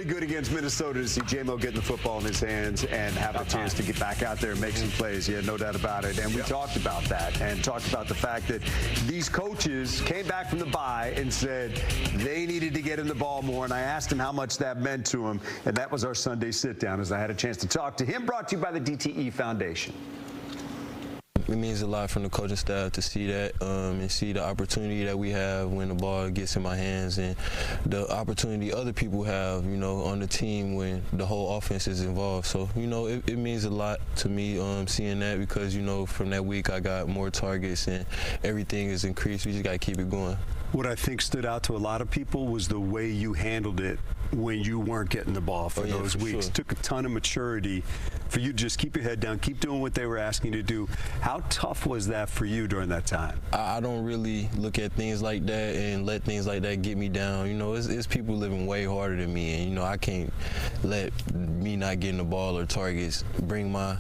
good against Minnesota to see J-Mo getting the football in his hands and have a chance to get back out there and make some plays. Yeah, no doubt about it. And we talked about that and talked about the fact that these coaches came back from the bye and said they needed to get him the ball more. And I asked him how much that meant to him. And that was our Sunday sit-down as I had a chance to talk to him, brought to you by the DTE Foundation. It means a lot from the coaching staff to see that and see the opportunity that we have when the ball gets in my hands and the opportunity other people have, you know, on the team when the whole offense is involved. So, you know, it means a lot to me seeing that because, you know, from that week I got more targets and everything is increased. We just got to keep it going. What I think stood out to a lot of people was the way you handled it when you weren't getting the ball for those weeks. Sure. Took a ton of maturity for you to just keep your head down, keep doing what they were asking you to do. How tough was that for you during that time? I don't really look at things like that and let things like that get me down. You know, it's people living way harder than me, and, you know, I can't let me not getting the ball or targets bring my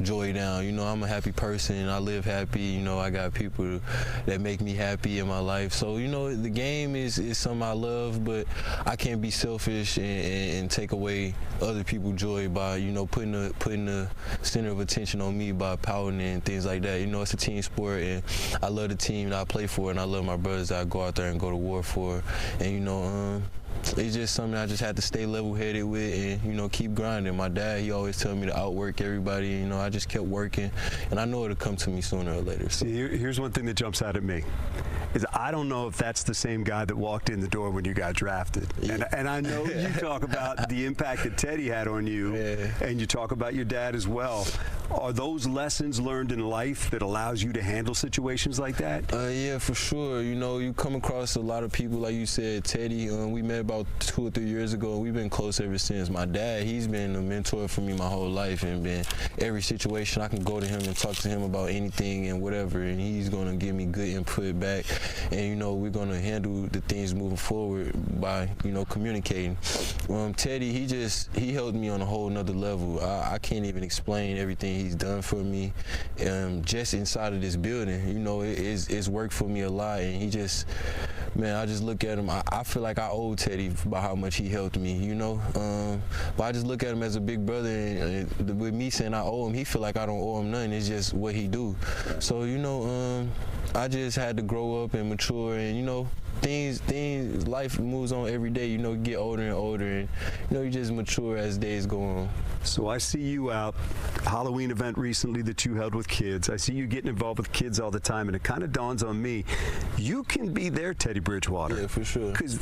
joy down. You know, I'm a happy person. I live happy. You know, I got people that make me happy in my life. So, you know, the game is something I love, but I can't be selfish and take away other people's joy by, you know, putting the center of attention on me by pouting and things like that. You know, it's a team sport, and I love the team that I play for, and I love my brothers that I go out there and go to war for. And, you know, it's just something I just had to stay level-headed with and, you know, keep grinding. My dad, he always told me to outwork everybody. You know, I just kept working, and I know it'll come to me sooner or later. So. Here's one thing that jumps out at me. Is I don't know if that's the same guy that walked in the door when you got drafted. Yeah. And I know you talk about the impact that Teddy had on you, and you talk about your dad as well. Are those lessons learned in life that allows you to handle situations like that? Yeah, for sure. You know, you come across a lot of people, like you said, Teddy. We met about 2 or 3 years ago. We've been close ever since. My dad, he's been a mentor for me my whole life, and been every situation I can go to him and talk to him about anything and whatever, and he's going to give me good input back. And, you know, we're going to handle the things moving forward by, you know, communicating. Teddy, he helped me on a whole nother level. I can't even explain everything he's done for me just inside of this building. You know, it's worked for me a lot, and he just, man, I just look at him. I feel like I owe Teddy by how much he helped me, you know. But I just look at him as a big brother, and with me saying I owe him, he feel like I don't owe him nothing. It's just what he do. So, you know, I just had to grow up and mature, and, you know, life moves on every day. You know, you get older and older, and, you know, you just mature as days go on. So I see you out, Halloween event recently that you held with kids. I see you getting involved with kids all the time, and it kind of dawns on me, you can be their Teddy Bridgewater. Yeah, for sure. Because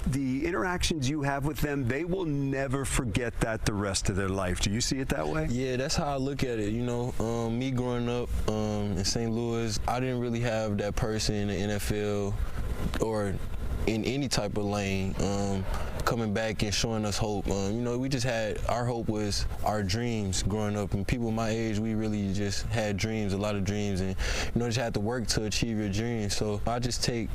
the interactions you have with them, they will never forget that the rest of their life. Do you see it that way? Yeah, that's how I look at it. You know, me growing up in St. Louis, I didn't really have that person in the NFL or in any type of lane coming back and showing us hope. You know, we just had, our hope was our dreams growing up, and people my age, we really just had dreams, a lot of dreams, and, you know, just had to work to achieve your dreams. So I just take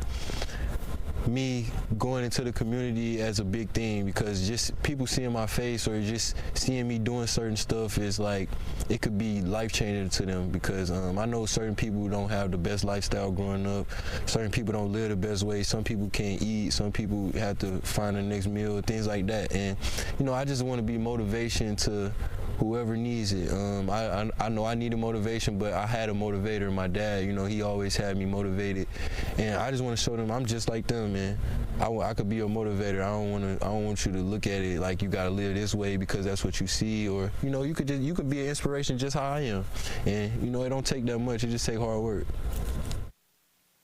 me going into the community as a big thing, because just people seeing my face or just seeing me doing certain stuff is like, it could be life-changing to them, because I know certain people don't have the best lifestyle growing up. Certain people don't live the best way. Some people can't eat. Some people have to find the next meal, things like that. And, you know, I just want to be motivation to whoever needs it. I know I needed motivation, but I had a motivator. My dad, you know, he always had me motivated, and I just want to show them I'm just like them, man. I could be a motivator. I don't want you to look at it like you gotta live this way because that's what you see, or, you know, you could be an inspiration just how I am, and, you know, it don't take that much. It just take hard work.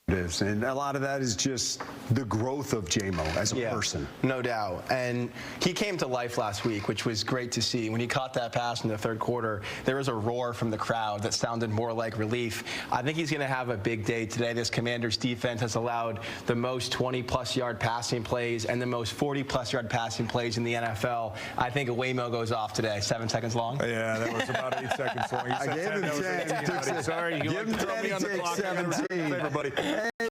And a lot of that is just the growth of J-Mo as a person. No doubt. And he came to life last week, which was great to see. When he caught that pass in the third quarter, there was a roar from the crowd that sounded more like relief. I think he's going to have a big day today. This Commanders defense has allowed the most 20-plus yard passing plays and the most 40-plus yard passing plays in the NFL. I think a Waymo goes off today. 7 seconds long. Yeah, that was about 8 seconds long. I gave him 10. Sorry, you give him 10, he takes 17. Everybody.